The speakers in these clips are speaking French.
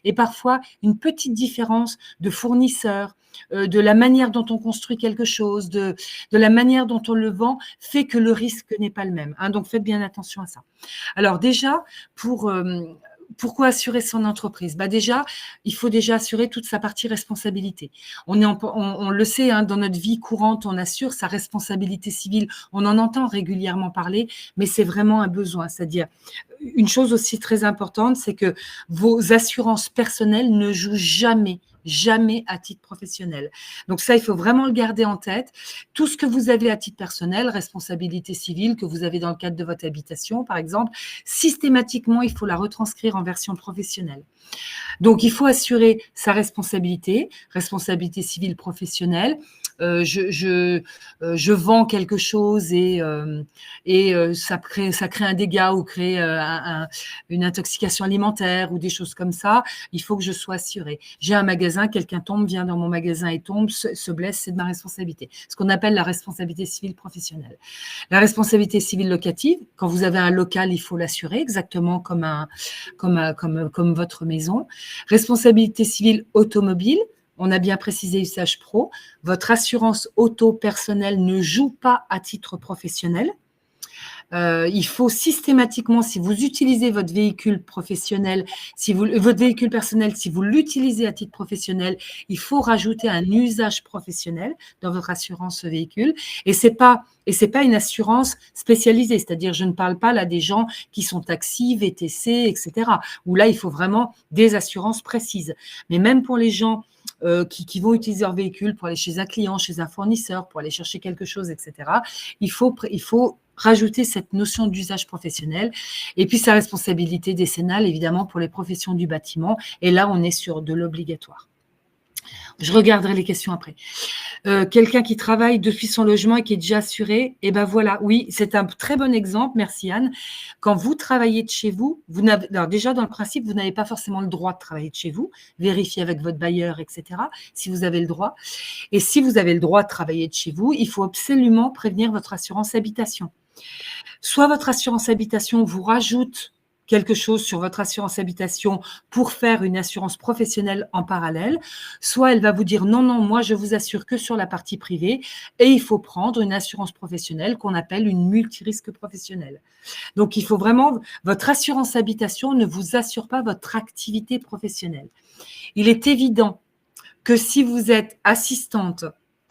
et parfois une petite différence de fournisseur, de la manière dont on construit quelque chose, de la manière dont on le vend, fait que le risque n'est pas le même. Hein, donc, faites bien attention à ça. Alors déjà, pourquoi assurer son entreprise? Déjà, il faut déjà assurer toute sa partie responsabilité. On le sait, hein, dans notre vie courante, on assure sa responsabilité civile. On en entend régulièrement parler, mais c'est vraiment un besoin. C'est-à-dire, une chose aussi très importante, c'est que vos assurances personnelles ne jouent jamais à titre professionnel. Donc ça, il faut vraiment le garder en tête. Tout ce que vous avez à titre personnel, responsabilité civile que vous avez dans le cadre de votre habitation, par exemple, systématiquement, il faut la retranscrire en version professionnelle. Donc, il faut assurer sa responsabilité civile professionnelle. Je vends quelque chose et ça crée un dégât ou crée une intoxication alimentaire ou des choses comme ça. Il faut que je sois assurée. J'ai un magasin, quelqu'un vient dans mon magasin et tombe, se blesse, c'est de ma responsabilité. Ce qu'on appelle la responsabilité civile professionnelle. La responsabilité civile locative, quand vous avez un local, il faut l'assurer exactement comme votre maison. Responsabilité civile automobile, on a bien précisé usage pro. Votre assurance auto personnelle ne joue pas à titre professionnel. Il faut systématiquement, si vous utilisez votre véhicule professionnel, votre véhicule personnel, si vous l'utilisez à titre professionnel, il faut rajouter un usage professionnel dans votre assurance véhicule. Et c'est pas une assurance spécialisée, c'est-à-dire je ne parle pas là des gens qui sont taxis, VTC, etc. Où là, il faut vraiment des assurances précises. Mais même pour les gens qui vont utiliser leur véhicule pour aller chez un client, chez un fournisseur, pour aller chercher quelque chose, etc., il faut rajouter cette notion d'usage professionnel et puis sa responsabilité décennale, évidemment, pour les professions du bâtiment. Et là, on est sur de l'obligatoire. Je regarderai les questions après. Quelqu'un qui travaille depuis son logement et qui est déjà assuré, et ben voilà, oui, c'est un très bon exemple, merci Anne. Quand vous travaillez de chez vous, alors déjà dans le principe, vous n'avez pas forcément le droit de travailler de chez vous, vérifiez avec votre bailleur, etc., si vous avez le droit. Et si vous avez le droit de travailler de chez vous, il faut absolument prévenir votre assurance habitation. Soit votre assurance habitation vous rajoute quelque chose sur votre assurance habitation pour faire une assurance professionnelle en parallèle, soit elle va vous dire non, moi je vous assure que sur la partie privée et il faut prendre une assurance professionnelle qu'on appelle une multirisque professionnelle. Donc il faut vraiment, votre assurance habitation ne vous assure pas votre activité professionnelle. Il est évident que si vous êtes assistante,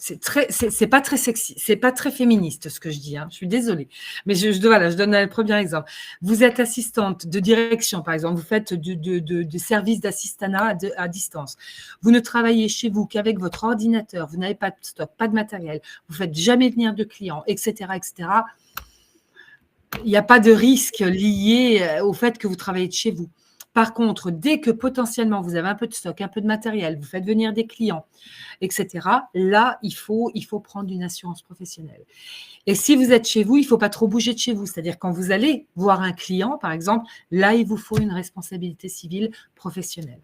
c'est pas très sexy, c'est pas très féministe ce que je dis, hein, je suis désolée. Mais je donne le premier exemple. Vous êtes assistante de direction, par exemple, vous faites du service d'assistanat à distance. Vous ne travaillez chez vous qu'avec votre ordinateur, vous n'avez pas de stock, pas de matériel, vous faites jamais venir de clients, etc., etc. Il n'y a pas de risque lié au fait que vous travaillez de chez vous. Par contre, dès que potentiellement vous avez un peu de stock, un peu de matériel, vous faites venir des clients, etc., là, il faut prendre une assurance professionnelle. Et si vous êtes chez vous, il ne faut pas trop bouger de chez vous. C'est-à-dire quand vous allez voir un client, par exemple, là, il vous faut une responsabilité civile professionnelle.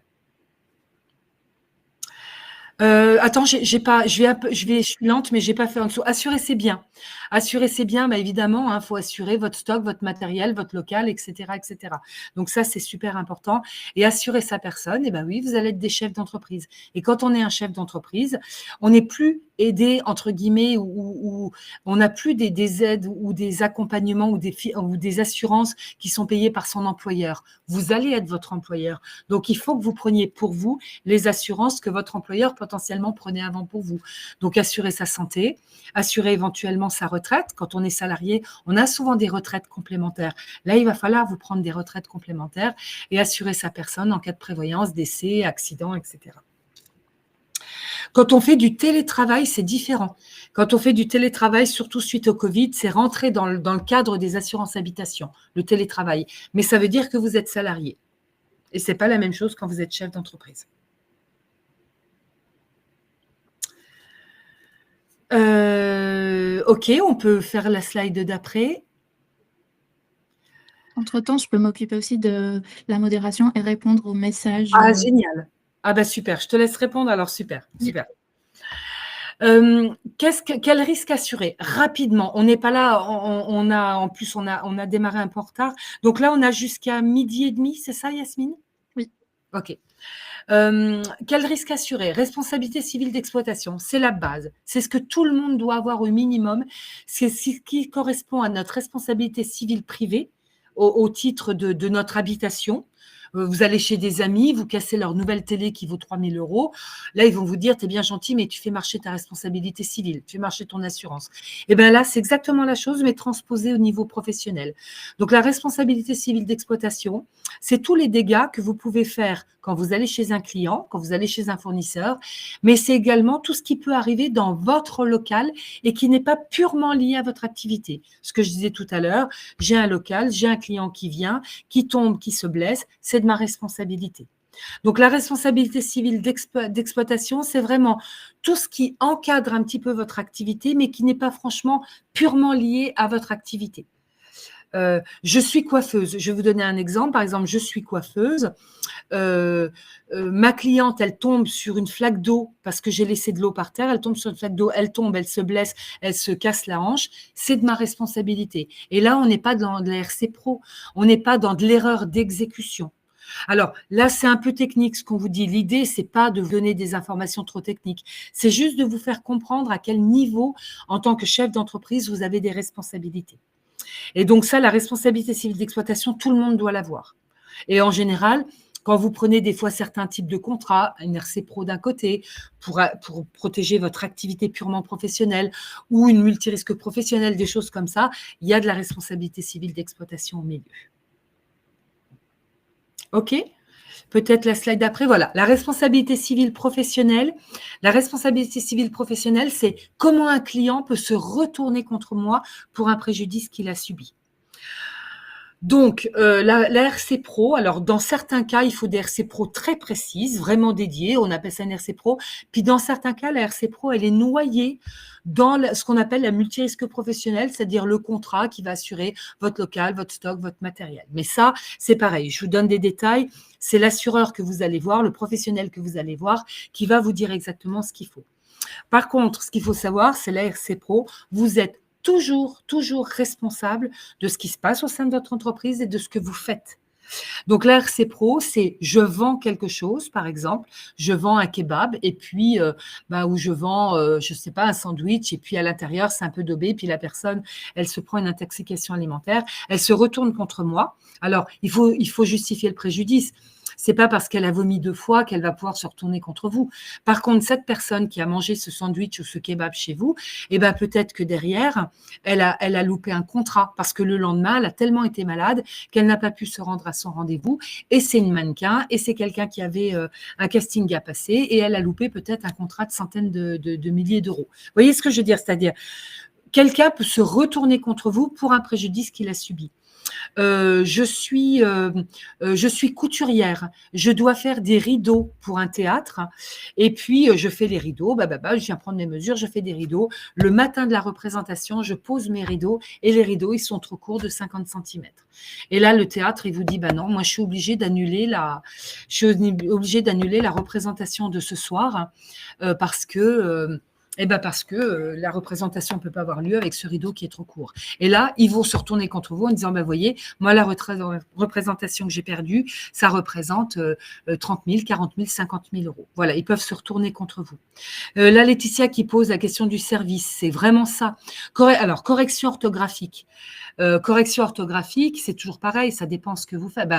Attends, je suis lente, mais j'ai pas fait en dessous. Assurer ses biens. Assurer ses biens, évidemment, il faut assurer votre stock, votre matériel, votre local, etc., etc. Donc ça, c'est super important. Et assurer sa personne, oui, vous allez être des chefs d'entreprise. Et quand on est un chef d'entreprise, on n'est plus aidé, entre guillemets, ou on n'a plus des aides ou des accompagnements ou des assurances qui sont payées par son employeur. Vous allez être votre employeur. Donc, il faut que vous preniez pour vous les assurances que votre employeur potentiellement prenait avant pour vous. Donc, assurer sa santé, assurer éventuellement sa retraite. Quand on est salarié, on a souvent des retraites complémentaires. Là, il va falloir vous prendre des retraites complémentaires et assurer sa personne en cas de prévoyance, décès, accident, etc. Quand on fait du télétravail, c'est différent. Quand on fait du télétravail, surtout suite au Covid, c'est rentré dans le cadre des assurances habitation, le télétravail. Mais ça veut dire que vous êtes salarié. Et ce n'est pas la même chose quand vous êtes chef d'entreprise. Ok, on peut faire la slide d'après. Entre-temps, je peux m'occuper aussi de la modération et répondre aux messages. Ah, génial. Ah, super. Je te laisse répondre alors. Super. Quel risque assuré? Rapidement. On n'est pas là. On a démarré un peu en retard. Donc là, on a jusqu'à 12h30, c'est ça, Yasmine? Oui. OK. Quel risque assuré? Responsabilité civile d'exploitation, c'est la base. C'est ce que tout le monde doit avoir au minimum. C'est ce qui correspond à notre responsabilité civile privée au titre de notre habitation. Vous allez chez des amis, vous cassez leur nouvelle télé qui vaut 3 000 €. Là, ils vont vous dire: «Tu es bien gentil, mais tu fais marcher ta responsabilité civile, tu fais marcher ton assurance». Et bien là, c'est exactement la chose, mais transposée au niveau professionnel. Donc la responsabilité civile d'exploitation, c'est tous les dégâts que vous pouvez faire quand vous allez chez un client, quand vous allez chez un fournisseur, mais c'est également tout ce qui peut arriver dans votre local et qui n'est pas purement lié à votre activité. Ce que je disais tout à l'heure, j'ai un local, j'ai un client qui vient, qui tombe, qui se blesse, c'est de ma responsabilité. Donc la responsabilité civile d'exploitation, c'est vraiment tout ce qui encadre un petit peu votre activité, mais qui n'est pas franchement purement lié à votre activité. Je suis coiffeuse. Je vais vous donner un exemple. Par exemple, je suis coiffeuse. Ma cliente, elle tombe sur une flaque d'eau parce que j'ai laissé de l'eau par terre. Elle tombe sur une flaque d'eau, elle tombe, elle se blesse, elle se casse la hanche. C'est de ma responsabilité. Et là, on n'est pas dans de la RC Pro. On n'est pas dans de l'erreur d'exécution. Alors là, c'est un peu technique ce qu'on vous dit. L'idée, c'est pas de vous donner des informations trop techniques. C'est juste de vous faire comprendre à quel niveau, en tant que chef d'entreprise, vous avez des responsabilités. Et donc ça, la responsabilité civile d'exploitation, tout le monde doit l'avoir. Et en général, quand vous prenez des fois certains types de contrats, une RC Pro d'un côté, pour protéger votre activité purement professionnelle ou une multirisque professionnelle, des choses comme ça, il y a de la responsabilité civile d'exploitation au milieu. OK? Peut-être la slide d'après. Voilà, la responsabilité civile professionnelle. La responsabilité civile professionnelle, c'est comment un client peut se retourner contre moi pour un préjudice qu'il a subi. Donc, la RC Pro, alors dans certains cas, il faut des RC Pro très précises, vraiment dédiées, on appelle ça une RC Pro. Puis dans certains cas, la RC Pro, elle est noyée dans ce qu'on appelle la multirisque professionnelle, c'est-à-dire le contrat qui va assurer votre local, votre stock, votre matériel. Mais ça, c'est pareil, je vous donne des détails, c'est l'assureur que vous allez voir, le professionnel que vous allez voir, qui va vous dire exactement ce qu'il faut. Par contre, ce qu'il faut savoir, c'est la RC Pro, vous êtes toujours responsable de ce qui se passe au sein de votre entreprise et de ce que vous faites. Donc la RC Pro, c'est je vends quelque chose, par exemple, je vends un kebab et puis ou je vends, je sais pas, un sandwich et puis à l'intérieur c'est un peu daubé, puis la personne, elle se prend une intoxication alimentaire, elle se retourne contre moi. Alors il faut justifier le préjudice. C'est pas parce qu'elle a vomi 2 fois qu'elle va pouvoir se retourner contre vous. Par contre, cette personne qui a mangé ce sandwich ou ce kebab chez vous, eh ben peut-être que derrière, elle a loupé un contrat parce que le lendemain, elle a tellement été malade qu'elle n'a pas pu se rendre à son rendez-vous. Et c'est une mannequin et c'est quelqu'un qui avait un casting à passer et elle a loupé peut-être un contrat de centaines de milliers d'euros. Vous voyez ce que je veux dire? C'est-à-dire, quelqu'un peut se retourner contre vous pour un préjudice qu'il a subi. Je suis couturière. Je dois faire des rideaux pour un théâtre et puis je fais les rideaux. Je viens prendre mes mesures, je fais des rideaux. Le matin de la représentation, je pose mes rideaux et les rideaux, ils sont trop courts de 50 centimètres. Et là, le théâtre, il vous dit, non, moi, je suis obligée d'annuler la représentation de ce soir parce que la représentation ne peut pas avoir lieu avec ce rideau qui est trop court. Et là, ils vont se retourner contre vous en disant, voyez, moi, la représentation que j'ai perdue, ça représente 30 000, 40 000, 50 000 euros. Voilà, ils peuvent se retourner contre vous. Là, Laetitia qui pose la question du service, c'est vraiment ça. Alors, correction orthographique. Correction orthographique, c'est toujours pareil, ça dépend ce que vous faites.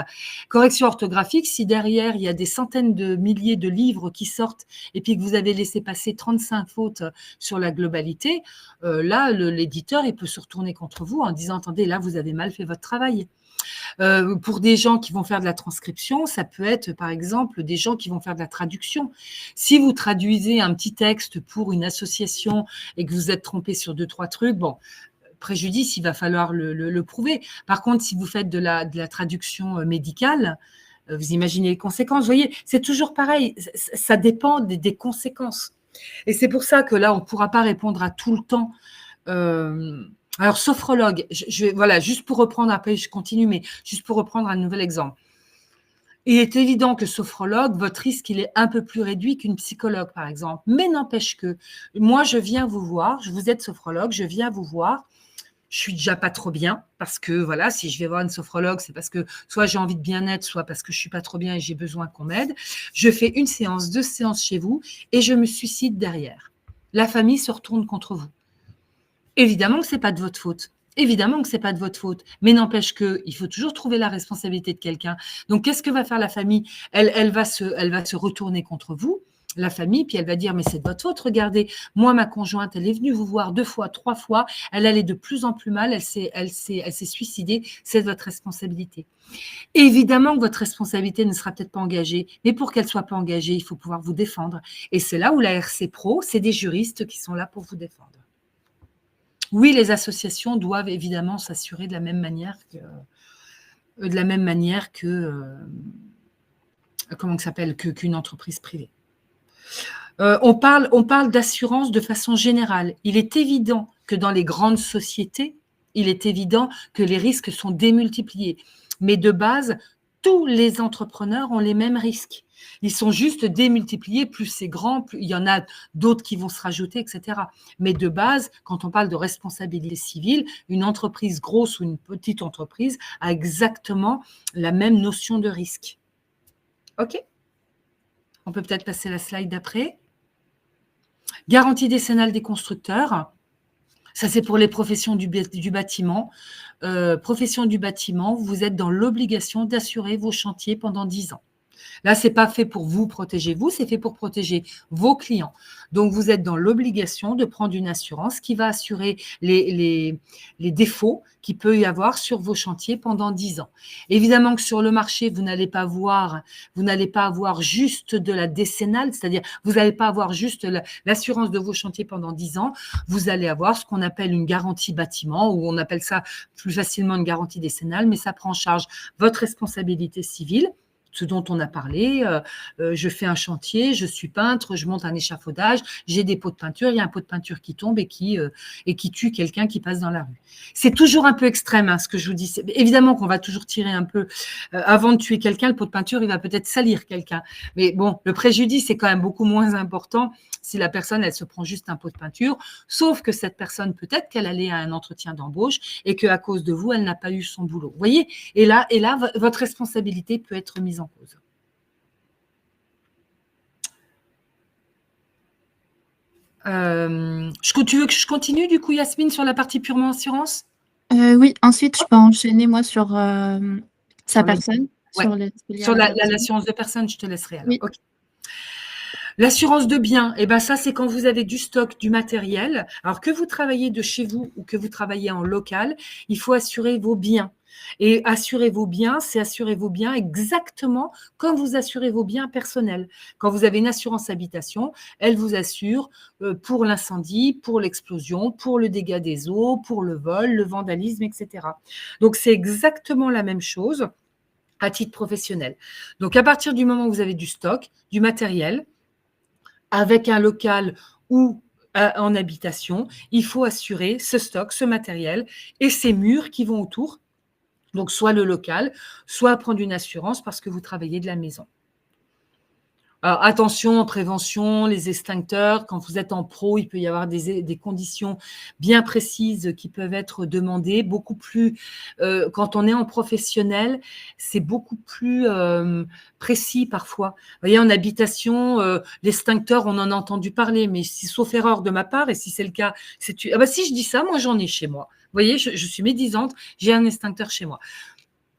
Correction orthographique, si derrière, il y a des centaines de milliers de livres qui sortent et puis que vous avez laissé passer 35 fautes sur la globalité, là, l'éditeur, il peut se retourner contre vous en disant, attendez, là, vous avez mal fait votre travail. Pour des gens qui vont faire de la transcription, ça peut être, par exemple, des gens qui vont faire de la traduction. Si vous traduisez un petit texte pour une association et que vous êtes trompé sur 2-3 trucs, préjudice, il va falloir le prouver. Par contre, si vous faites de la traduction médicale, vous imaginez les conséquences. Vous voyez, c'est toujours pareil. Ça dépend des conséquences. Et c'est pour ça que là, on ne pourra pas répondre à tout le temps. Alors, sophrologue, voilà, juste pour reprendre, après je continue, mais juste pour reprendre un nouvel exemple. Il est évident que sophrologue, votre risque, il est un peu plus réduit qu'une psychologue, par exemple. Mais n'empêche que, moi, je viens vous voir, vous êtes sophrologue, je viens vous voir, je suis déjà pas trop bien parce que voilà, si je vais voir une sophrologue, c'est parce que soit j'ai envie de bien-être, soit parce que je suis pas trop bien et j'ai besoin qu'on m'aide. Je fais une séance, 2 séances chez vous et je me suicide derrière. La famille se retourne contre vous. Évidemment que c'est pas de votre faute. Évidemment que c'est pas de votre faute, mais n'empêche que il faut toujours trouver la responsabilité de quelqu'un. Donc qu'est-ce que va faire la famille? Elle va se retourner contre vous, la famille, puis elle va dire mais c'est de votre faute. Regardez, moi ma conjointe, elle est venue vous voir 2 fois, 3 fois, elle allait de plus en plus mal, elle s'est suicidée. C'est de votre responsabilité. Évidemment que votre responsabilité ne sera peut-être pas engagée, mais pour qu'elle soit pas engagée, il faut pouvoir vous défendre. Et c'est là où la RC Pro, c'est des juristes qui sont là pour vous défendre. Oui, les associations doivent évidemment s'assurer de la même manière que comment ça s'appelle, qu'une entreprise privée. On parle d'assurance de façon générale. Il est évident que dans les grandes sociétés, il est évident que les risques sont démultipliés. Mais de base, tous les entrepreneurs ont les mêmes risques. Ils sont juste démultipliés, plus c'est grand, plus il y en a d'autres qui vont se rajouter, etc. Mais de base, quand on parle de responsabilité civile, une entreprise grosse ou une petite entreprise a exactement la même notion de risque. OK? On peut peut-être passer la slide d'après. Garantie décennale des constructeurs. Ça, c'est pour les professions du bâtiment. Profession du bâtiment, vous êtes dans l'obligation d'assurer vos chantiers pendant 10 ans. Là, ce n'est pas fait pour vous protéger vous, c'est fait pour protéger vos clients. Donc, vous êtes dans l'obligation de prendre une assurance qui va assurer les défauts qu'il peut y avoir sur vos chantiers pendant 10 ans. Évidemment que sur le marché, vous n'allez pas avoir juste de la décennale, c'est-à-dire vous n'allez pas avoir juste l'assurance de vos chantiers pendant 10 ans. Vous allez avoir ce qu'on appelle une garantie bâtiment, ou on appelle ça plus facilement une garantie décennale, mais ça prend en charge votre responsabilité civile, ce dont on a parlé, je fais un chantier, je suis peintre, je monte un échafaudage, j'ai des pots de peinture, il y a un pot de peinture qui tombe et qui tue quelqu'un qui passe dans la rue. C'est toujours un peu extrême, hein, ce que je vous dis. Évidemment qu'on va toujours tirer un peu, avant de tuer quelqu'un, le pot de peinture, il va peut-être salir quelqu'un. Mais bon, le préjudice est quand même beaucoup moins important si la personne, elle se prend juste un pot de peinture, sauf que cette personne, peut-être qu'elle allait à un entretien d'embauche et qu'à cause de vous, elle n'a pas eu son boulot. Vous voyez? Et là, votre responsabilité peut être mise en cause. Tu veux que je continue du coup, Yasmine, sur la partie purement assurance? Oui, ensuite, je peux enchaîner moi sur sa personne, ouais. Sur l'assurance de personne, je te laisserai alors. Oui. Okay. L'assurance de biens, eh ben ça, c'est quand vous avez du stock, du matériel. Alors que vous travaillez de chez vous ou que vous travaillez en local, il faut assurer vos biens. Et assurer vos biens, c'est assurer vos biens exactement comme vous assurez vos biens personnels. Quand vous avez une assurance habitation, elle vous assure pour l'incendie, pour l'explosion, pour le dégât des eaux, pour le vol, le vandalisme, etc. Donc, c'est exactement la même chose à titre professionnel. Donc, à partir du moment où vous avez du stock, du matériel, avec un local ou en habitation, il faut assurer ce stock, ce matériel et ces murs qui vont autour. Donc, soit le local, soit prendre une assurance parce que vous travaillez de la maison. Alors, attention en prévention, les extincteurs, quand vous êtes en pro, il peut y avoir des conditions bien précises qui peuvent être demandées, beaucoup plus, quand on est en professionnel, c'est beaucoup plus précis parfois. Vous voyez, en habitation, l'extincteur, on en a entendu parler, mais si, sauf erreur de ma part, et si c'est le cas, ah bah si je dis ça, moi j'en ai chez moi. Vous voyez, je suis médisante, j'ai un extincteur chez moi.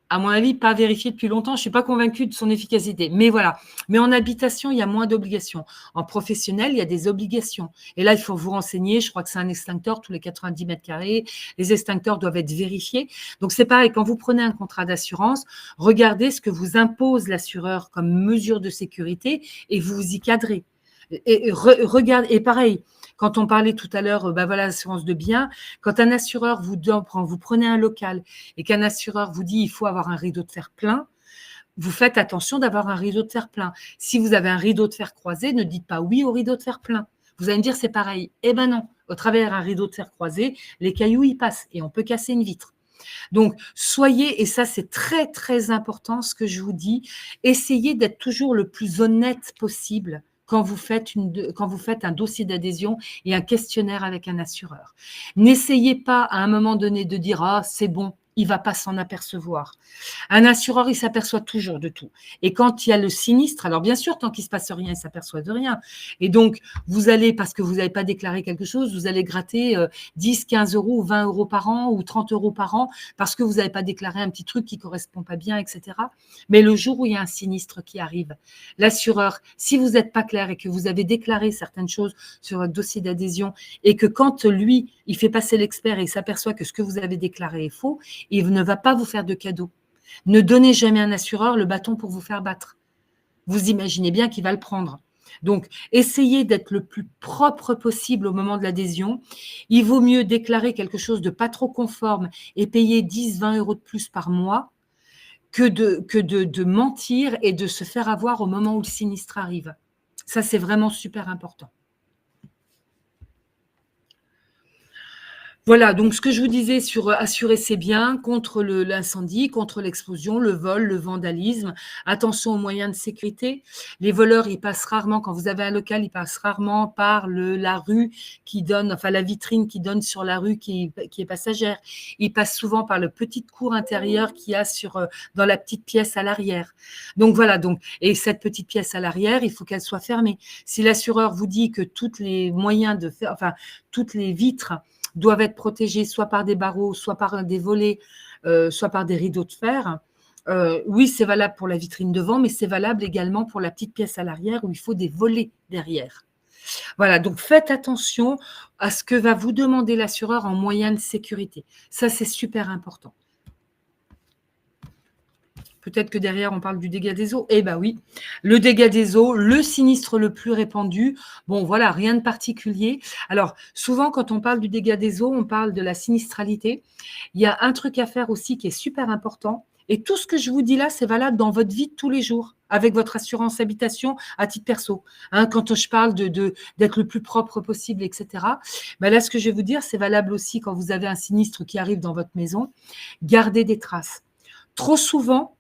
À mon avis, pas vérifié depuis longtemps. Je ne suis pas convaincue de son efficacité. Mais voilà. Mais en habitation, il y a moins d'obligations. En professionnel, il y a des obligations. Et là, il faut vous renseigner. Je crois que c'est un extincteur tous les 90 mètres carrés. Les extincteurs doivent être vérifiés. Donc, c'est pareil. Quand vous prenez un contrat d'assurance, regardez ce que vous impose l'assureur comme mesure de sécurité et vous vous y cadrez. Et pareil, quand on parlait tout à l'heure, voilà, l'assurance de biens, quand un assureur vous prenez un local et qu'un assureur vous dit il faut avoir un rideau de fer plein, vous faites attention d'avoir un rideau de fer plein. Si vous avez un rideau de fer croisé, ne dites pas oui au rideau de fer plein. Vous allez me dire c'est pareil. Eh ben non, au travers d'un rideau de fer croisé, les cailloux y passent et on peut casser une vitre. Donc, soyez, et ça c'est très très important ce que je vous dis, essayez d'être toujours le plus honnête possible quand vous faites un dossier d'adhésion et un questionnaire avec un assureur. N'essayez pas à un moment donné de dire « Ah, c'est bon ». Il ne va pas s'en apercevoir. Un assureur, il s'aperçoit toujours de tout. Et quand il y a le sinistre, alors bien sûr, tant qu'il ne se passe rien, il ne s'aperçoit de rien. Et donc, vous allez, parce que vous n'avez pas déclaré quelque chose, vous allez gratter 10, 15 euros ou 20 euros par an ou 30 euros par an parce que vous n'avez pas déclaré un petit truc qui ne correspond pas bien, etc. Mais le jour où il y a un sinistre qui arrive, l'assureur, si vous n'êtes pas clair et que vous avez déclaré certaines choses sur votre dossier d'adhésion et que quand lui, il fait passer l'expert et il s'aperçoit que ce que vous avez déclaré est faux, il ne va pas vous faire de cadeau. Ne donnez jamais à un assureur le bâton pour vous faire battre. Vous imaginez bien qu'il va le prendre. Donc, essayez d'être le plus propre possible au moment de l'adhésion. Il vaut mieux déclarer quelque chose de pas trop conforme et payer 10, 20 euros de plus par mois que de mentir et de se faire avoir au moment où le sinistre arrive. Ça, c'est vraiment super important. Voilà, donc ce que je vous disais sur assurer ses biens contre l'incendie, contre l'explosion, le vol, le vandalisme. Attention aux moyens de sécurité. Les voleurs, ils passent rarement, quand vous avez un local, ils passent rarement par la rue qui donne, enfin la vitrine qui donne sur la rue qui est passagère. Ils passent souvent par le petit cour intérieur qu'il y a dans la petite pièce à l'arrière. Donc voilà, et cette petite pièce à l'arrière, il faut qu'elle soit fermée. Si l'assureur vous dit que toutes les moyens de faire, enfin toutes les vitres doivent être protégés soit par des barreaux, soit par des volets, soit par des rideaux de fer. Oui, c'est valable pour la vitrine devant, mais c'est valable également pour la petite pièce à l'arrière où il faut des volets derrière. Voilà, donc faites attention à ce que va vous demander l'assureur en moyens de sécurité. Ça, c'est super important. Peut-être que derrière, on parle du dégât des eaux. Eh bien oui, le dégât des eaux, le sinistre le plus répandu. Bon, voilà, rien de particulier. Alors, souvent, quand on parle du dégât des eaux, on parle de la sinistralité. Il y a un truc à faire aussi qui est super important. Et tout ce que je vous dis là, c'est valable dans votre vie de tous les jours, avec votre assurance habitation à titre perso. Hein, quand je parle d'être le plus propre possible, etc. Ben là, ce que je vais vous dire, c'est valable aussi quand vous avez un sinistre qui arrive dans votre maison. Gardez des traces. Trop souvent,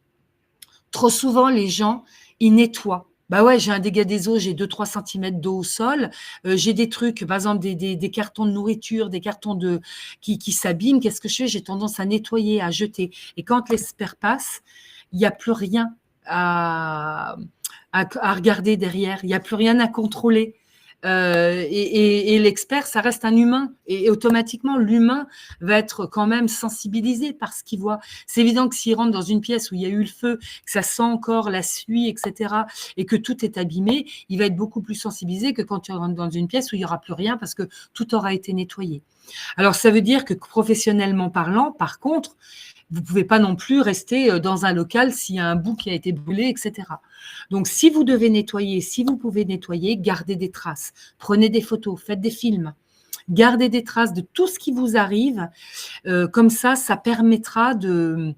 les gens, ils nettoient. Bah ouais, j'ai un dégât des eaux, j'ai 2-3 cm d'eau au sol, j'ai des trucs, par exemple des cartons de nourriture, des cartons qui s'abîment. Qu'est-ce que je fais? J'ai tendance à nettoyer, à jeter. Et quand l'expert passe, il n'y a plus rien à regarder derrière, il n'y a plus rien à contrôler. Et l'expert, ça reste un humain. Et automatiquement, l'humain va être quand même sensibilisé par ce qu'il voit. C'est évident que s'il rentre dans une pièce où il y a eu le feu, que ça sent encore la suie, etc., et que tout est abîmé, il va être beaucoup plus sensibilisé que quand tu rentres dans une pièce où il n'y aura plus rien parce que tout aura été nettoyé. Alors, ça veut dire que professionnellement parlant, par contre, vous ne pouvez pas non plus rester dans un local s'il y a un bout qui a été brûlé, etc. Donc, si vous devez nettoyer, si vous pouvez nettoyer, gardez des traces. Prenez des photos, faites des films. Gardez des traces de tout ce qui vous arrive. Comme ça permettra de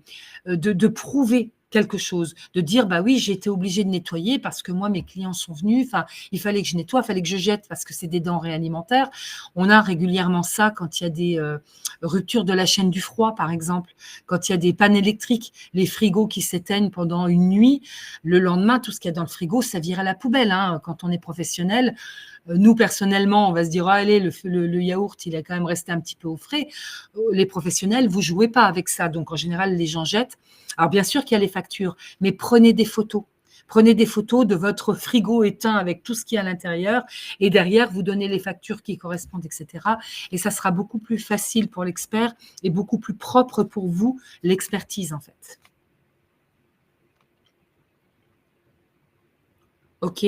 prouver quelque chose, de dire bah oui, j'ai été obligée de nettoyer parce que moi mes clients sont venus, enfin il fallait que je nettoie, il fallait que je jette parce que c'est des denrées alimentaires. On a régulièrement ça quand il y a des ruptures de la chaîne du froid par exemple, quand il y a des pannes électriques, les frigos qui s'éteignent pendant une nuit, le lendemain tout ce qu'il y a dans le frigo ça vire à la poubelle, hein, quand on est professionnel. Nous, personnellement, on va se dire, ah, allez, le yaourt, il est quand même resté un petit peu au frais. Les professionnels, vous ne jouez pas avec ça. Donc, en général, les gens jettent. Alors, bien sûr qu'il y a les factures, mais prenez des photos. Prenez des photos de votre frigo éteint avec tout ce qu'il y a à l'intérieur et derrière, vous donnez les factures qui correspondent, etc. Et ça sera beaucoup plus facile pour l'expert et beaucoup plus propre pour vous, l'expertise, en fait. OK.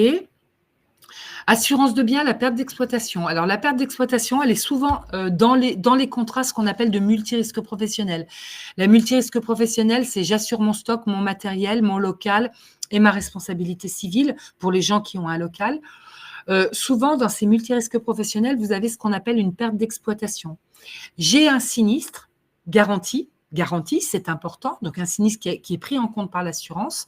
Assurance de biens, la perte d'exploitation. Alors, la perte d'exploitation, elle est souvent dans les contrats, ce qu'on appelle de multirisque professionnel. La multirisque professionnelle, c'est j'assure mon stock, mon matériel, mon local et ma responsabilité civile pour les gens qui ont un local. Souvent, dans ces multirisques professionnels, vous avez ce qu'on appelle une perte d'exploitation. J'ai un sinistre garanti, c'est important, donc un sinistre qui est pris en compte par l'assurance.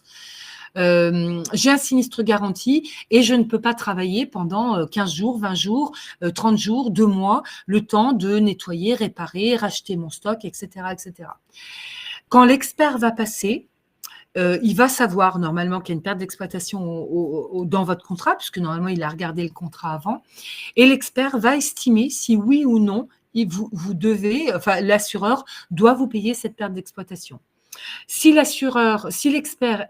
J'ai un sinistre garanti et je ne peux pas travailler pendant 15 jours, 20 jours, 30 jours, 2 mois, le temps de nettoyer, réparer, racheter mon stock, etc., etc. Quand l'expert va passer, il va savoir normalement qu'il y a une perte d'exploitation dans votre contrat, puisque normalement, il a regardé le contrat avant. Et l'expert va estimer si oui ou non, vous devez, enfin, l'assureur doit vous payer cette perte d'exploitation. Si l'expert,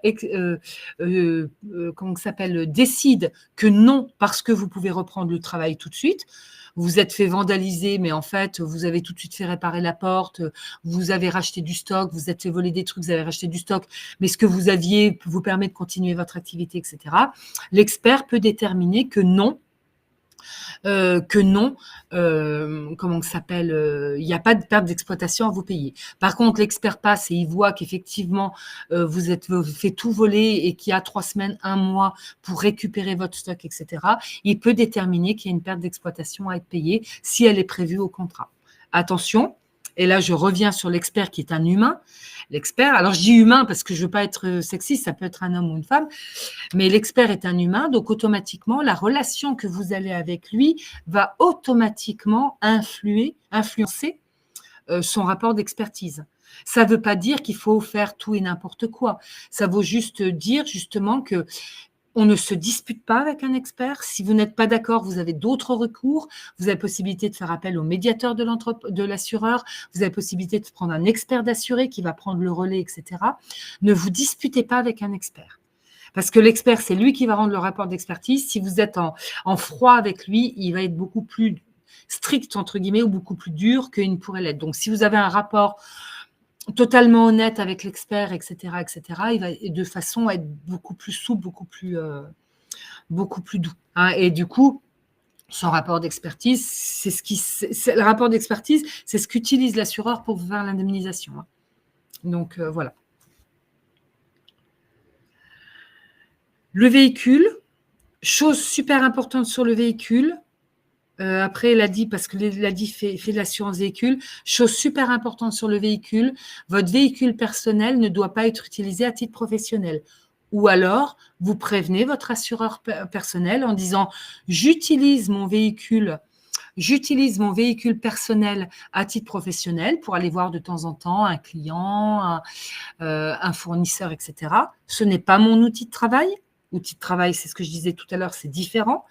comment ça s'appelle, décide que non, parce que vous pouvez reprendre le travail tout de suite, vous êtes fait vandaliser, mais en fait, vous avez tout de suite fait réparer la porte, vous avez racheté du stock, vous êtes fait voler des trucs, vous avez racheté du stock, mais ce que vous aviez vous permet de continuer votre activité, etc. L'expert peut déterminer que non, comment ça s'appelle, il n'y a pas de perte d'exploitation à vous payer. Par contre, l'expert passe et il voit qu'effectivement, vous êtes fait tout voler et qu'il y a 3 semaines, 1 mois pour récupérer votre stock, etc. Il peut déterminer qu'il y a une perte d'exploitation à être payée si elle est prévue au contrat. Attention, et là je reviens sur l'expert qui est un humain. L'expert, alors je dis humain parce que je ne veux pas être sexiste, ça peut être un homme ou une femme, mais l'expert est un humain, donc automatiquement, la relation que vous allez avec lui va automatiquement influencer son rapport d'expertise. Ça ne veut pas dire qu'il faut faire tout et n'importe quoi. Ça veut juste dire justement que on ne se dispute pas avec un expert. Si vous n'êtes pas d'accord, vous avez d'autres recours. Vous avez possibilité de faire appel au médiateur de l'assureur. Vous avez possibilité de prendre un expert d'assuré qui va prendre le relais, etc. Ne vous disputez pas avec un expert. Parce que l'expert, c'est lui qui va rendre le rapport d'expertise. Si vous êtes en froid avec lui, il va être beaucoup plus strict, entre guillemets, ou beaucoup plus dur qu'il ne pourrait l'être. Donc, si vous avez un rapport totalement honnête avec l'expert, etc., il va de façon à être beaucoup plus souple, beaucoup plus doux. Hein. Et du coup, son rapport d'expertise, le rapport d'expertise, c'est ce qu'utilise l'assureur pour faire l'indemnisation. Hein. Donc, voilà. Le véhicule, chose super importante sur le véhicule, après, elle a dit, parce que l'ADI fait de l'assurance véhicule, chose super importante sur le véhicule, votre véhicule personnel ne doit pas être utilisé à titre professionnel. Ou alors, vous prévenez votre assureur personnel en disant « j'utilise mon véhicule personnel à titre professionnel pour aller voir de temps en temps un client, un fournisseur, etc. Ce n'est pas mon outil de travail. » Outil de travail, c'est ce que je disais tout à l'heure, c'est différent,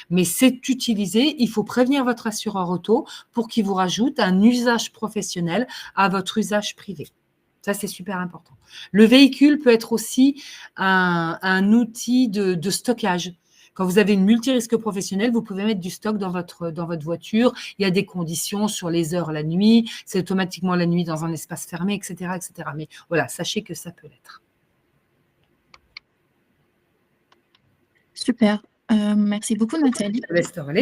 mais c'est utilisé. Il faut prévenir votre assureur auto pour qu'il vous rajoute un usage professionnel à votre usage privé. Ça, c'est super important. Le véhicule peut être aussi un outil de stockage. Quand vous avez une multirisque professionnelle, vous pouvez mettre du stock dans votre voiture. Il y a des conditions sur les heures la nuit. C'est automatiquement la nuit dans un espace fermé, etc., etc. Mais voilà, sachez que ça peut l'être. Super. Merci beaucoup, Nathalie.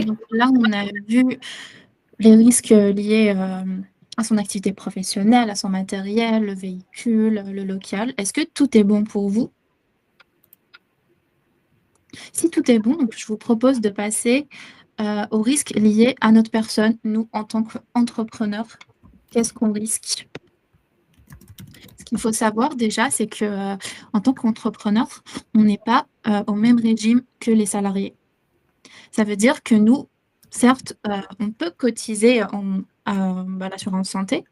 Donc, là, on a vu les risques liés à son activité professionnelle, à son matériel, le véhicule, le local. Est-ce que tout est bon pour vous? Si tout est bon, donc je vous propose de passer aux risques liés à notre personne, nous, en tant qu'entrepreneurs. Qu'est-ce qu'on risque? Ce qu'il faut savoir déjà, c'est que en tant qu'entrepreneur, on n'est pas au même régime que les salariés. Ça veut dire que nous, certes, on peut cotiser à l'assurance santé,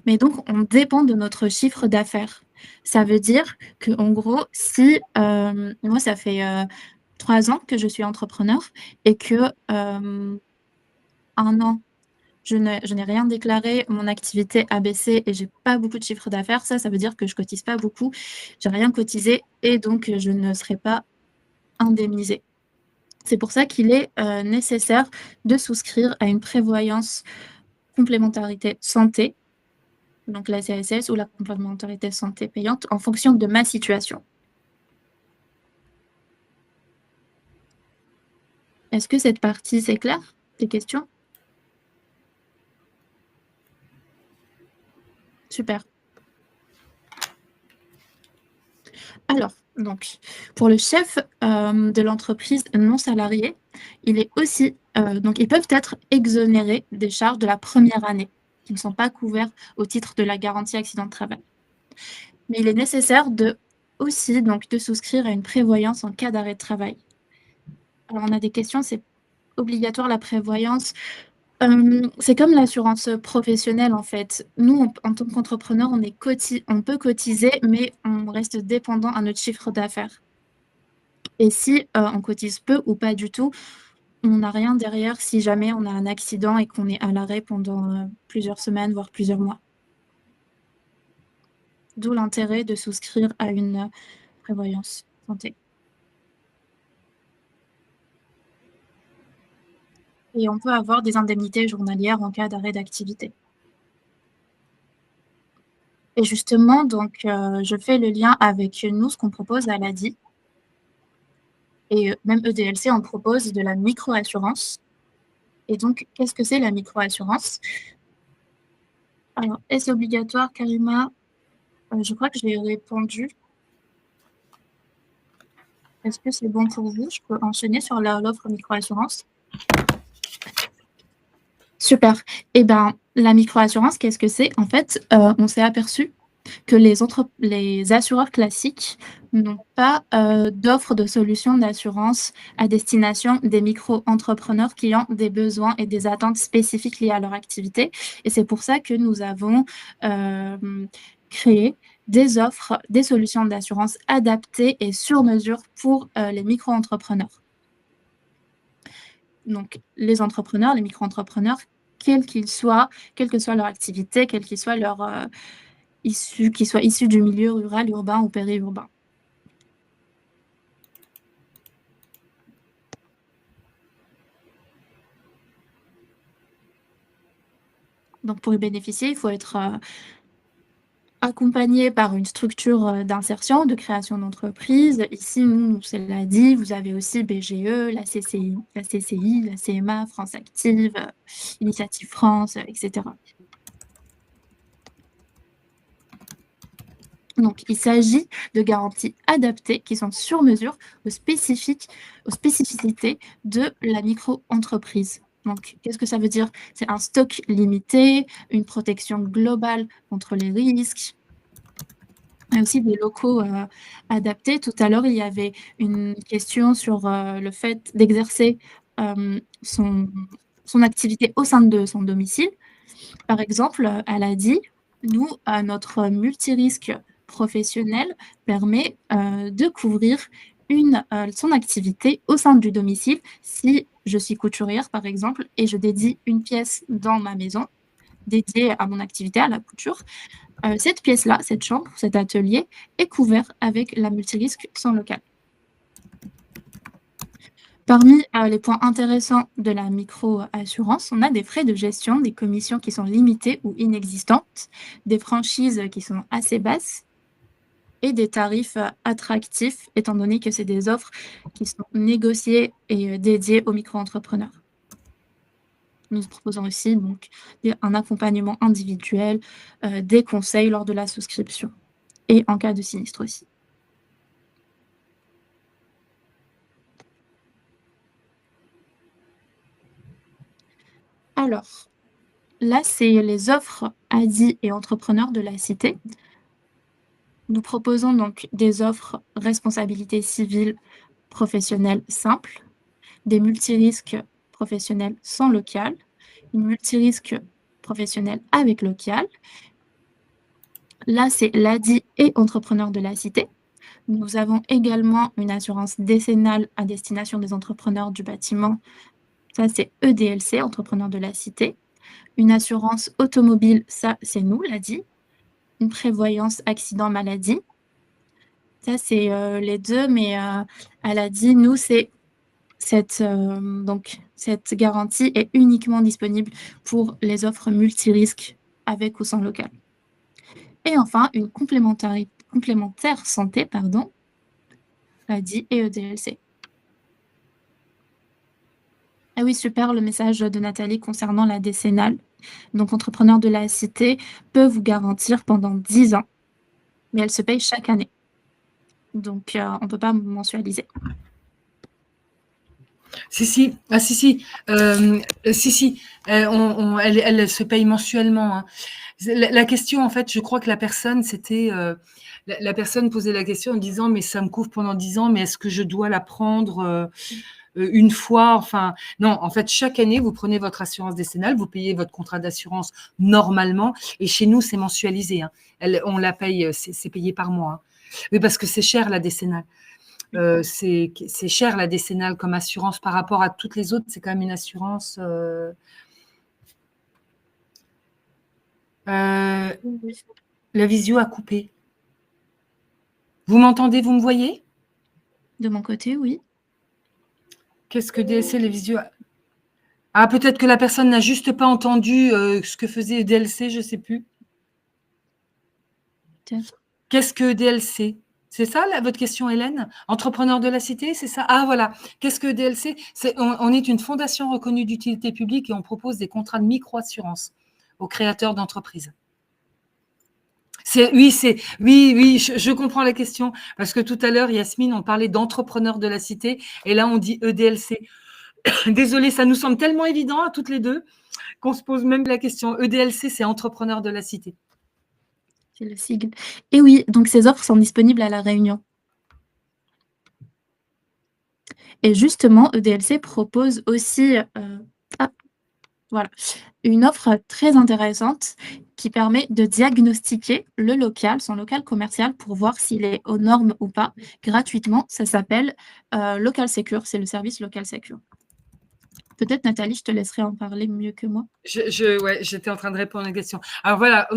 mais donc on dépend de notre chiffre d'affaires. Ça veut dire qu'en gros, si moi, ça fait 3 ans que je suis entrepreneur et que 1 an, je n'ai rien déclaré, mon activité a baissé et j'ai pas beaucoup de chiffre d'affaires, ça veut dire que je cotise pas beaucoup, j'ai rien cotisé et donc je ne serai pas indemnisée. C'est pour ça qu'il est nécessaire de souscrire à une prévoyance complémentarité santé, donc la CSS ou la complémentarité santé payante, en fonction de ma situation. Est-ce que cette partie, c'est clair? Des questions? Super. Alors, donc, pour le chef de l'entreprise non salarié, il est aussi, donc ils peuvent être exonérés des charges de la première année, qui ne sont pas couverts au titre de la garantie accident de travail. Mais il est nécessaire aussi donc, de souscrire à une prévoyance en cas d'arrêt de travail. Alors, on a des questions, c'est obligatoire la prévoyance C'est comme l'assurance professionnelle, en fait. Nous, en tant qu'entrepreneur, on peut cotiser, mais on reste dépendant à notre chiffre d'affaires. Et si on cotise peu ou pas du tout, on n'a rien derrière si jamais on a un accident et qu'on est à l'arrêt pendant plusieurs semaines, voire plusieurs mois. D'où l'intérêt de souscrire à une prévoyance santé. Et on peut avoir des indemnités journalières en cas d'arrêt d'activité. Et justement, donc, je fais le lien avec nous, ce qu'on propose à l'ADI. Et même EDLC, on propose de la micro-assurance. Et donc, qu'est-ce que c'est la micro-assurance? Alors, est-ce obligatoire, Karima? Je crois que je l'ai répondu. Est-ce que c'est bon pour vous? Je peux enchaîner sur l'offre micro-assurance. Super. Eh bien, la micro-assurance, qu'est-ce que c'est? En fait, on s'est aperçu que les assureurs classiques n'ont pas d'offre de solutions d'assurance à destination des micro-entrepreneurs qui ont des besoins et des attentes spécifiques liées à leur activité. Et c'est pour ça que nous avons créé des offres, des solutions d'assurance adaptées et sur mesure pour les micro-entrepreneurs. Donc, les entrepreneurs, les micro-entrepreneurs, quels qu'ils soient, quelle que soit leur activité, quel qu'ils soient leur qu'ils soient issus du milieu rural, urbain ou périurbain. Donc, pour y bénéficier, il faut être accompagné par une structure d'insertion, de création d'entreprise. Ici, nous, c'est l'ADI, vous avez aussi BGE, la CCI, la CMA, France Active, Initiative France, etc. Donc, il s'agit de garanties adaptées qui sont sur mesure aux spécificités de la micro-entreprise. Donc, qu'est-ce que ça veut dire? C'est un stock limité, une protection globale contre les risques, et aussi des locaux adaptés. Tout à l'heure, il y avait une question sur le fait d'exercer son activité au sein de son domicile. Par exemple, à l'ADI, nous, notre multirisque professionnel permet de couvrir son activité au sein du domicile. Si je suis couturière, par exemple, et je dédie une pièce dans ma maison dédiée à mon activité, à la couture, cette pièce-là, cette chambre, cet atelier est couvert avec la multirisque sans local. Parmi les points intéressants de la micro-assurance, on a des frais de gestion, des commissions qui sont limitées ou inexistantes, des franchises qui sont assez basses et des tarifs attractifs, étant donné que c'est des offres qui sont négociées et dédiées aux micro-entrepreneurs. Nous proposons aussi donc, un accompagnement individuel, des conseils lors de la souscription et en cas de sinistre aussi. Alors, là, c'est les offres ADI et entrepreneurs de la cité. Nous proposons donc des offres responsabilité civile professionnelle simple, des multirisques professionnels sans local, une multirisque professionnelle avec local. Là, c'est l'ADI et entrepreneurs de la cité. Nous avons également une assurance décennale à destination des entrepreneurs du bâtiment. Ça, c'est EDLC, entrepreneurs de la cité. Une assurance automobile, ça, c'est nous, l'ADI. Une prévoyance accident-maladie. Ça, c'est les deux, mais à l'ADI, nous, c'est cette garantie est uniquement disponible pour les offres multirisques avec ou sans local. Et enfin, une complémentaire santé, ADI et EDLC. Ah oui, super, le message de Nathalie concernant la décennale. Donc, entrepreneur de la cité peut vous garantir pendant 10 ans, mais elle se paye chaque année. Donc, on ne peut pas mensualiser. Si. Elle se paye mensuellement. Hein. La question, en fait, je crois que la personne, c'était... la personne posait la question en disant, mais ça me couvre pendant 10 ans, mais est-ce que je dois la prendre une fois, enfin, non, en fait, chaque année, vous prenez votre assurance décennale, vous payez votre contrat d'assurance normalement, et chez nous, c'est mensualisé. Hein. On la paye, c'est payé par mois. Hein. Oui, parce que c'est cher la décennale. C'est cher la décennale comme assurance par rapport à toutes les autres. C'est quand même une assurance. La visio a coupé. Vous m'entendez, vous me voyez? De mon côté, oui. Qu'est-ce que DLC, les visio? Ah, peut-être que la personne n'a juste pas entendu ce que faisait DLC, je ne sais plus. Qu'est-ce que DLC? C'est ça votre question, Hélène? Entrepreneur de la cité, c'est ça? Ah, voilà. Qu'est-ce que DLC? On est une fondation reconnue d'utilité publique et on propose des contrats de micro-assurance aux créateurs d'entreprises. Oui, je comprends la question. Parce que tout à l'heure, Yasmine, on parlait d'entrepreneur de la cité et là, on dit EDLC. Désolée, ça nous semble tellement évident à toutes les deux qu'on se pose même la question. EDLC, c'est entrepreneur de la cité. C'est le sigle. Et oui, donc ces offres sont disponibles à La Réunion. Et justement, EDLC propose aussi voilà, une offre très intéressante qui permet de diagnostiquer le local, son local commercial, pour voir s'il est aux normes ou pas, gratuitement. Ça s'appelle Local Secure, c'est le service Local Secure. Peut-être, Nathalie, je te laisserai en parler mieux que moi. J'étais en train de répondre à la question. Alors voilà,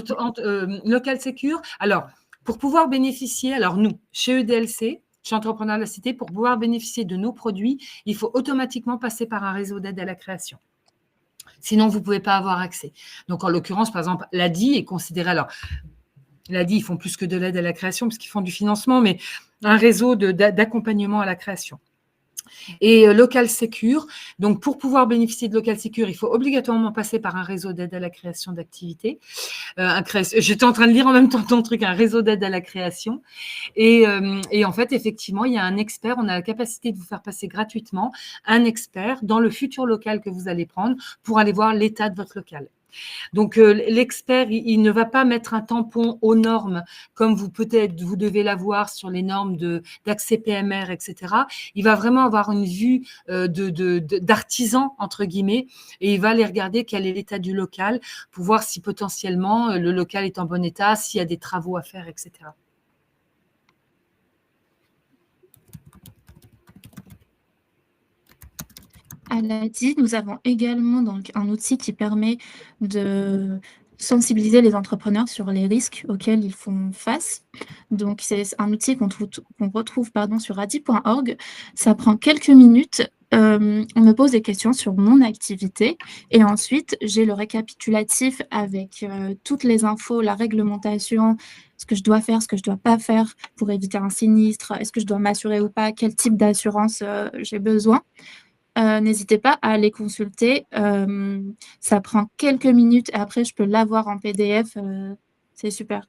Local Secure. Alors, pour pouvoir bénéficier, alors nous, chez EDLC, chez Entrepreneur de la Cité, pour pouvoir bénéficier de nos produits, il faut automatiquement passer par un réseau d'aide à la création. Sinon, vous ne pouvez pas avoir accès. Donc, en l'occurrence, par exemple, l'ADI est considéré. Alors, l'ADI, ils font plus que de l'aide à la création parce qu'ils font du financement, mais un réseau d'accompagnement à la création. Et Local Secure, donc pour pouvoir bénéficier de Local Secure, il faut obligatoirement passer par un réseau d'aide à la création d'activités. J'étais en train de lire en même temps ton truc, un réseau d'aide à la création. Et en fait, effectivement, il y a un expert, on a la capacité de vous faire passer gratuitement un expert dans le futur local que vous allez prendre pour aller voir l'état de votre local. Donc, l'expert, il ne va pas mettre un tampon aux normes comme vous devez l'avoir sur les normes d'accès PMR, etc. Il va vraiment avoir une vue d'artisan, entre guillemets, et il va aller regarder quel est l'état du local pour voir si potentiellement le local est en bon état, s'il y a des travaux à faire, etc. À l'ADI, nous avons également donc un outil qui permet de sensibiliser les entrepreneurs sur les risques auxquels ils font face. Donc, c'est un outil qu'on retrouve sur adi.org. Ça prend quelques minutes. On me pose des questions sur mon activité et ensuite, j'ai le récapitulatif avec toutes les infos, la réglementation, ce que je dois faire, ce que je ne dois pas faire pour éviter un sinistre, est-ce que je dois m'assurer ou pas, quel type d'assurance j'ai besoin. N'hésitez pas à aller consulter. Ça prend quelques minutes et après, je peux l'avoir en PDF. C'est super.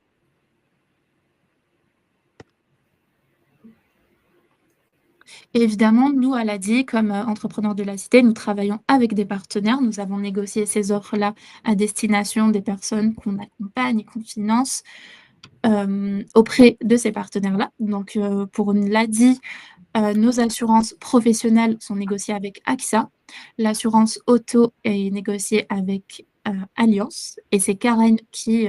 Et évidemment, nous, à l'ADI, comme entrepreneurs de la cité, nous travaillons avec des partenaires. Nous avons négocié ces offres-là à destination des personnes qu'on accompagne et qu'on finance auprès de ces partenaires-là. Donc, pour l'ADI, nos assurances professionnelles sont négociées avec AXA. L'assurance auto est négociée avec Allianz. Et c'est Karen qui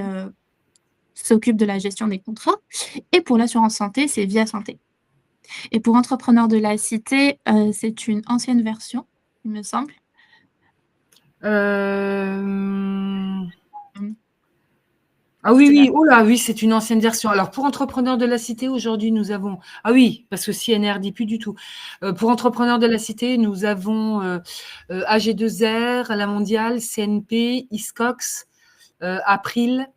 s'occupe de la gestion des contrats. Et pour l'assurance santé, c'est Via Santé. Et pour Entrepreneurs de la Cité, c'est une ancienne version, il me semble. Ah oui, oh là, oui, c'est une ancienne version. Alors, pour Entrepreneurs de la Cité, aujourd'hui, nous avons… Ah oui, parce que CNR dit plus du tout. Pour Entrepreneurs de la Cité, nous avons AG2R, La Mondiale, CNP, Hiscox, April,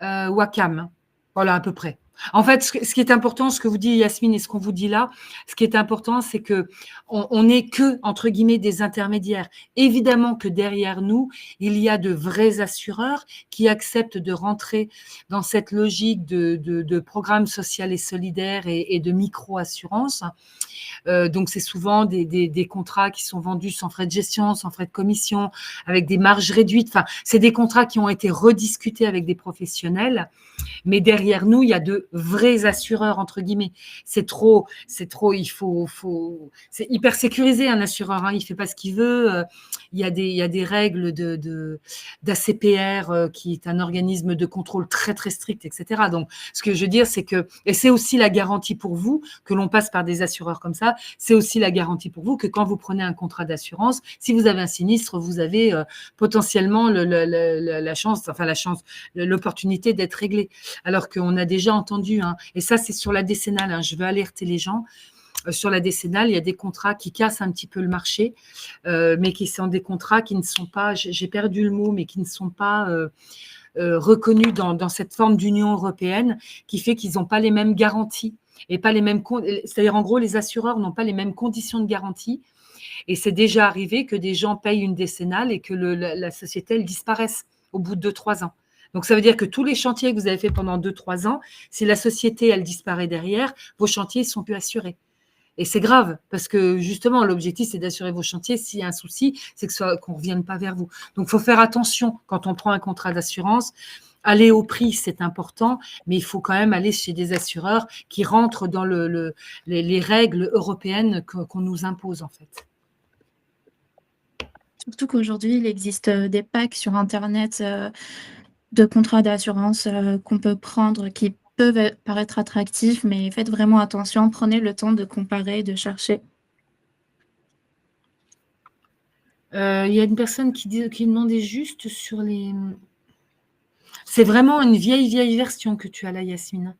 Wacam. Voilà, à peu près. En fait, ce qui est important, ce que vous dit Yasmine et ce qu'on vous dit là, ce qui est important, c'est que on n'est que, entre guillemets, des intermédiaires. Évidemment que derrière nous, il y a de vrais assureurs qui acceptent de rentrer dans cette logique de programme social et solidaire et de micro-assurance. Donc, c'est souvent des contrats qui sont vendus sans frais de gestion, sans frais de commission, avec des marges réduites. Enfin, c'est des contrats qui ont été rediscutés avec des professionnels. Mais derrière nous, il y a de vrais assureurs entre guillemets. C'est trop. Il faut. C'est hyper sécurisé un assureur. Hein, il fait pas ce qu'il veut. Il y a des règles d'ACPR qui est un organisme de contrôle très très strict, etc. Donc, ce que je veux dire, c'est que et c'est aussi la garantie pour vous que l'on passe par des assureurs comme ça. C'est aussi la garantie pour vous que quand vous prenez un contrat d'assurance, si vous avez un sinistre, vous avez potentiellement la chance, l'opportunité d'être réglé. Alors qu'on a déjà entendu, hein, et ça c'est sur la décennale, hein, je veux alerter les gens. Sur la décennale, il y a des contrats qui cassent un petit peu le marché, mais qui sont des contrats qui ne sont pas, j'ai perdu le mot, mais qui ne sont pas reconnus dans cette forme d'Union européenne, qui fait qu'ils n'ont pas les mêmes garanties et pas les mêmes, c'est-à-dire en gros les assureurs n'ont pas les mêmes conditions de garantie. Et c'est déjà arrivé que des gens payent une décennale et que la société elle disparaisse au bout de 2-3 ans. Donc, ça veut dire que tous les chantiers que vous avez fait pendant 2-3 ans, si la société, elle disparaît derrière, vos chantiers ne sont plus assurés. Et c'est grave, parce que justement, l'objectif, c'est d'assurer vos chantiers. S'il y a un souci, c'est qu'on ne revienne pas vers vous. Donc, il faut faire attention quand on prend un contrat d'assurance. Aller au prix, c'est important, mais il faut quand même aller chez des assureurs qui rentrent dans les règles européennes qu'on nous impose, en fait. Surtout qu'aujourd'hui, il existe des packs sur Internet de contrats d'assurance qu'on peut prendre, qui peuvent paraître attractifs, mais faites vraiment attention, prenez le temps de comparer, de chercher. Il y a une personne qui demandait juste sur les... C'est vraiment une vieille version que tu as là, Yasmine.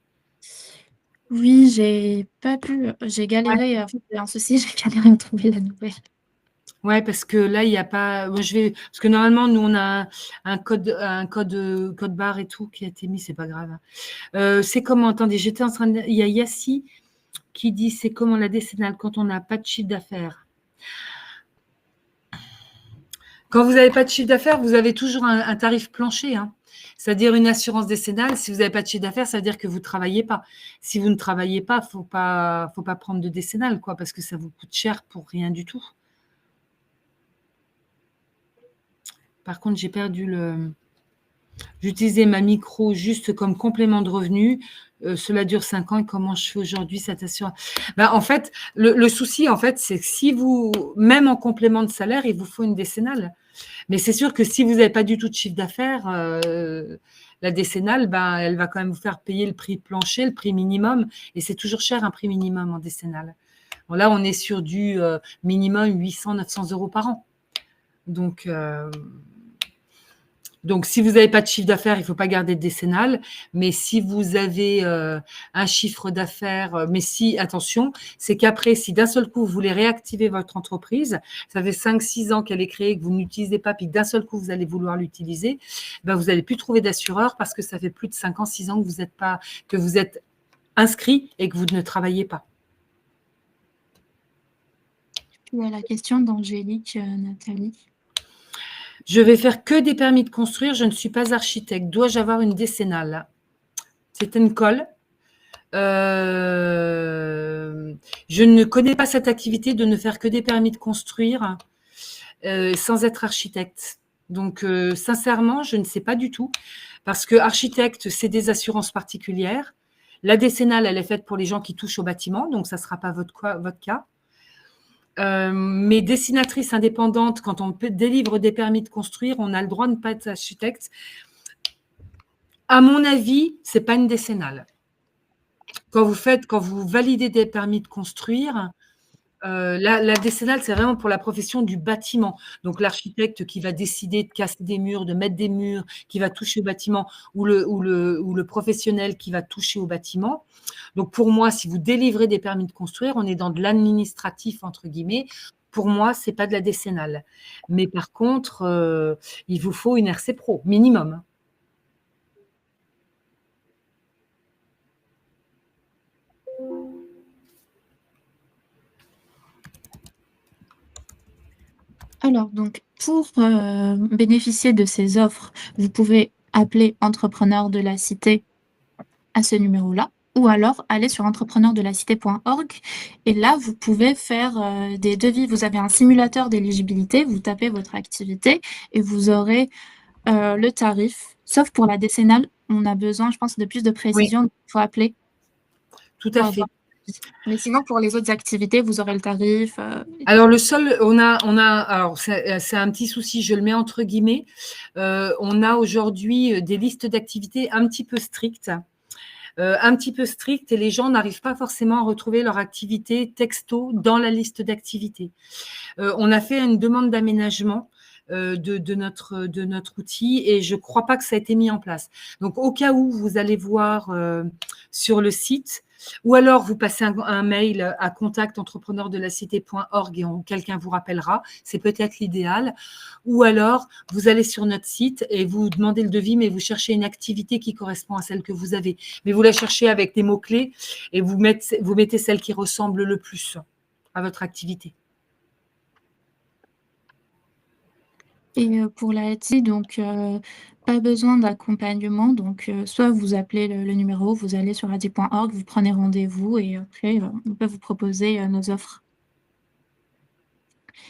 Oui, j'ai pas pu, j'ai galéré, en fait, un souci, j'ai galéré à trouver la nouvelle. Ouais, parce que là, il n'y a pas. Moi, parce que normalement, nous, on a un code barre et tout qui a été mis, c'est pas grave. C'est comment? Attendez, j'étais en train de. Il y a Yassi qui dit c'est comment la décennale quand on n'a pas de chiffre d'affaires. Quand vous n'avez pas de chiffre d'affaires, vous avez toujours un tarif plancher, hein. C'est-à-dire une assurance décennale. Si vous n'avez pas de chiffre d'affaires, ça veut dire que vous ne travaillez pas. Si vous ne travaillez pas, faut pas prendre de décennale, quoi, parce que ça vous coûte cher pour rien du tout. Par contre, j'ai perdu le... J'utilisais ma micro juste comme complément de revenu. Cela dure 5 ans et comment je fais aujourd'hui cette assurance? En fait, le souci, en fait, c'est que si vous, même en complément de salaire, il vous faut une décennale. Mais c'est sûr que si vous n'avez pas du tout de chiffre d'affaires, la décennale, elle va quand même vous faire payer le prix plancher, le prix minimum. Et c'est toujours cher un prix minimum en décennale. Bon, là, on est sur du minimum 800-900 € par an. Donc, si vous n'avez pas de chiffre d'affaires, il ne faut pas garder de décennale. Mais si vous avez un chiffre d'affaires, attention, c'est qu'après, si d'un seul coup, vous voulez réactiver votre entreprise, ça fait 5-6 ans qu'elle est créée, que vous n'utilisez pas, puis que d'un seul coup, vous allez vouloir l'utiliser, vous n'allez plus trouver d'assureur parce que ça fait plus de 5 ans, 6 ans que vous êtes inscrit et que vous ne travaillez pas. Il y a la question d'Angélique, Nathalie. Je vais faire que des permis de construire. Je ne suis pas architecte. Dois-je avoir une décennale? C'est une colle. Je ne connais pas cette activité de ne faire que des permis de construire sans être architecte. Donc, sincèrement, je ne sais pas du tout. Parce que architecte, c'est des assurances particulières. La décennale, elle est faite pour les gens qui touchent au bâtiment. Donc, ça ne sera pas votre cas. Mais dessinatrice indépendante, quand on délivre des permis de construire, on a le droit de ne pas être architecte. À mon avis, ce n'est pas une décennale. Quand vous validez des permis de construire, la décennale, c'est vraiment pour la profession du bâtiment. Donc, l'architecte qui va décider de casser des murs, de mettre des murs, qui va toucher au bâtiment, ou le professionnel qui va toucher au bâtiment. Donc, pour moi, si vous délivrez des permis de construire, on est dans de l'administratif, entre guillemets. Pour moi, ce n'est pas de la décennale. Mais par contre, il vous faut une RC Pro, minimum. Alors, donc, pour bénéficier de ces offres, vous pouvez appeler Entrepreneurs de la Cité à ce numéro-là, ou alors aller sur entrepreneurdelacité.org et là, vous pouvez faire des devis. Vous avez un simulateur d'éligibilité, vous tapez votre activité et vous aurez le tarif. Sauf pour la décennale, on a besoin, je pense, de plus de précision. Oui. Il faut appeler tout à Ah fait. bah, mais sinon, pour les autres activités, vous aurez le tarif, et tout. Alors le seul, alors c'est un petit souci, je le mets entre guillemets. On a aujourd'hui des listes d'activités un petit peu strictes, et les gens n'arrivent pas forcément à retrouver leur activité texto dans la liste d'activités. On a fait une demande d'aménagement de notre outil, et je ne crois pas que ça a été mis en place. Donc, au cas où vous allez voir sur le site, ou alors vous passez un mail à contact-entrepreneur-de-la-cité.org et quelqu'un vous rappellera, c'est peut-être l'idéal. Ou alors, vous allez sur notre site et vous demandez le devis, mais vous cherchez une activité qui correspond à celle que vous avez. Mais vous la cherchez avec des mots-clés et vous mettez celle qui ressemble le plus à votre activité. Et pour la LT, donc pas besoin d'accompagnement. Donc soit vous appelez le numéro, vous allez sur adi.org, vous prenez rendez-vous et après, on peut vous proposer nos offres.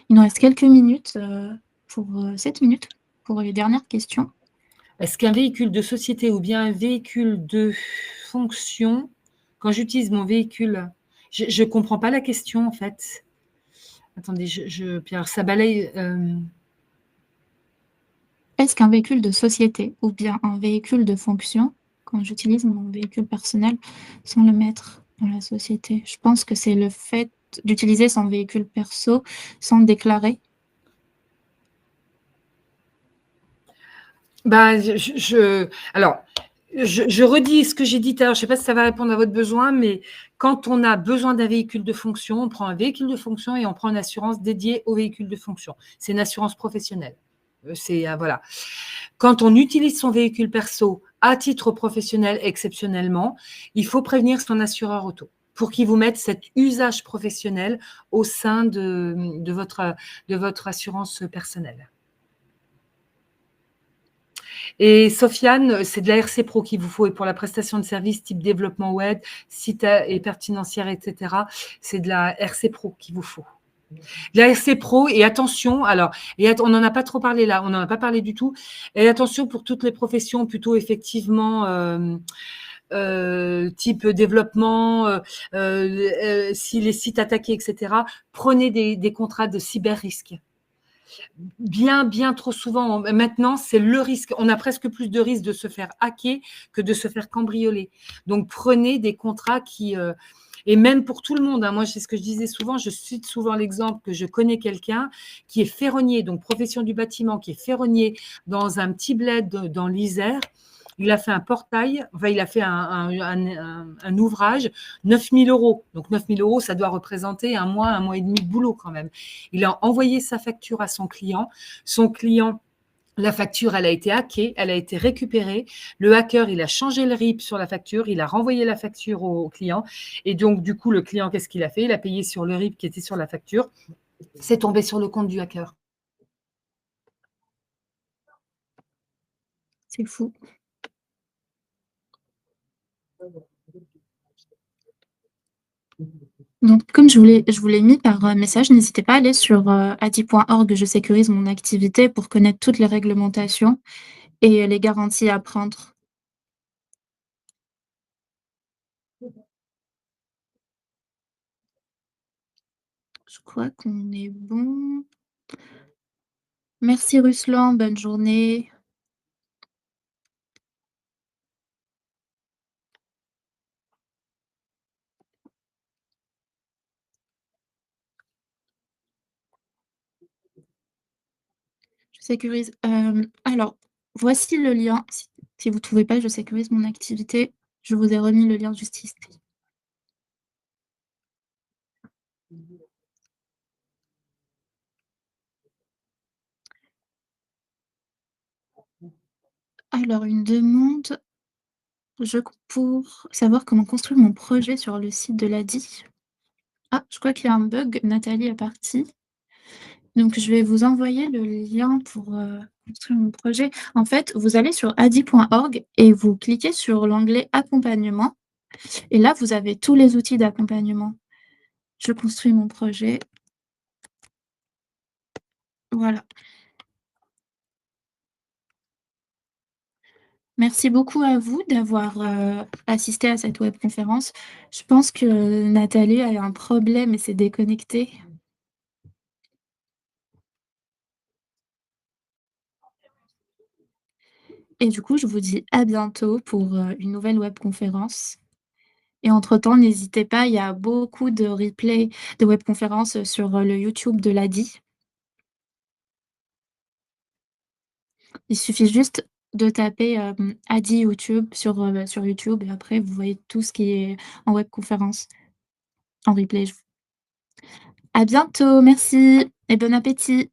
Il nous reste quelques minutes, pour 7 minutes, pour les dernières questions. Est-ce qu'un véhicule de société ou bien un véhicule de fonction, quand j'utilise mon véhicule, je ne comprends pas la question en fait. Attendez, Pierre, ça balaye. Est-ce qu'un véhicule de société ou bien un véhicule de fonction, quand j'utilise mon véhicule personnel sans le mettre dans la société, je pense que c'est le fait d'utiliser son véhicule perso sans le déclarer. Bah, alors, je redis ce que j'ai dit tout à l'heure. Je ne sais pas si ça va répondre à votre besoin, mais quand on a besoin d'un véhicule de fonction, on prend un véhicule de fonction et on prend une assurance dédiée au véhicule de fonction. C'est une assurance professionnelle. Voilà. Quand on utilise son véhicule perso à titre professionnel exceptionnellement, il faut prévenir son assureur auto pour qu'il vous mette cet usage professionnel au sein de votre assurance personnelle. Et Sofiane, c'est de la RC Pro qu'il vous faut, et pour la prestation de services type développement web, site et pertinentiaire, etc., c'est de la RC Pro qu'il vous faut. La RC Pro, et attention, on n'en a pas trop parlé là, on n'en a pas parlé du tout, et attention pour toutes les professions plutôt effectivement type développement, si les sites attaqués, etc., prenez des contrats de cyber-risque. Bien trop souvent, maintenant, c'est le risque. On a presque plus de risques de se faire hacker que de se faire cambrioler. Donc, prenez des contrats et même pour tout le monde, hein, moi, c'est ce que je disais souvent, je cite souvent l'exemple que je connais quelqu'un qui est ferronnier, donc profession du bâtiment, qui est ferronnier dans un petit bled dans l'Isère. Il a fait un portail, enfin, il a fait un ouvrage, 9 000 euros. Donc, 9 000 euros, ça doit représenter un mois et demi de boulot quand même. Il a envoyé sa facture à son client. Son client, la facture, elle a été hackée, elle a été récupérée. Le hacker, il a changé le RIP sur la facture, il a renvoyé la facture au client. Et donc, du coup, le client, qu'est-ce qu'il a fait? Il a payé sur le RIP qui était sur la facture. C'est tombé sur le compte du hacker. C'est fou. Donc, comme je vous l'ai mis par message, n'hésitez pas à aller sur adi.org, je sécurise mon activité pour connaître toutes les réglementations et les garanties à prendre. Je crois qu'on est bon. Merci Ruslan, bonne journée. Je sécurise. Alors, voici le lien. Si vous ne trouvez pas, je sécurise mon activité. Je vous ai remis le lien justice. Alors, une demande pour savoir comment construire mon projet sur le site de l'ADI. Ah, je crois qu'il y a un bug. Nathalie est partie. Donc, je vais vous envoyer le lien pour construire mon projet. En fait, vous allez sur adi.org et vous cliquez sur l'onglet accompagnement. Et là, vous avez tous les outils d'accompagnement. Je construis mon projet. Voilà. Merci beaucoup à vous d'avoir, assisté à cette webconférence. Je pense que Nathalie a un problème et s'est déconnectée. Et du coup, je vous dis à bientôt pour, une nouvelle webconférence. Et entre-temps, n'hésitez pas, il y a beaucoup de replays de webconférences sur, le YouTube de l'ADI. Il suffit juste de taper, ADI YouTube sur YouTube et après vous voyez tout ce qui est en webconférence, en replay. À bientôt, merci et bon appétit.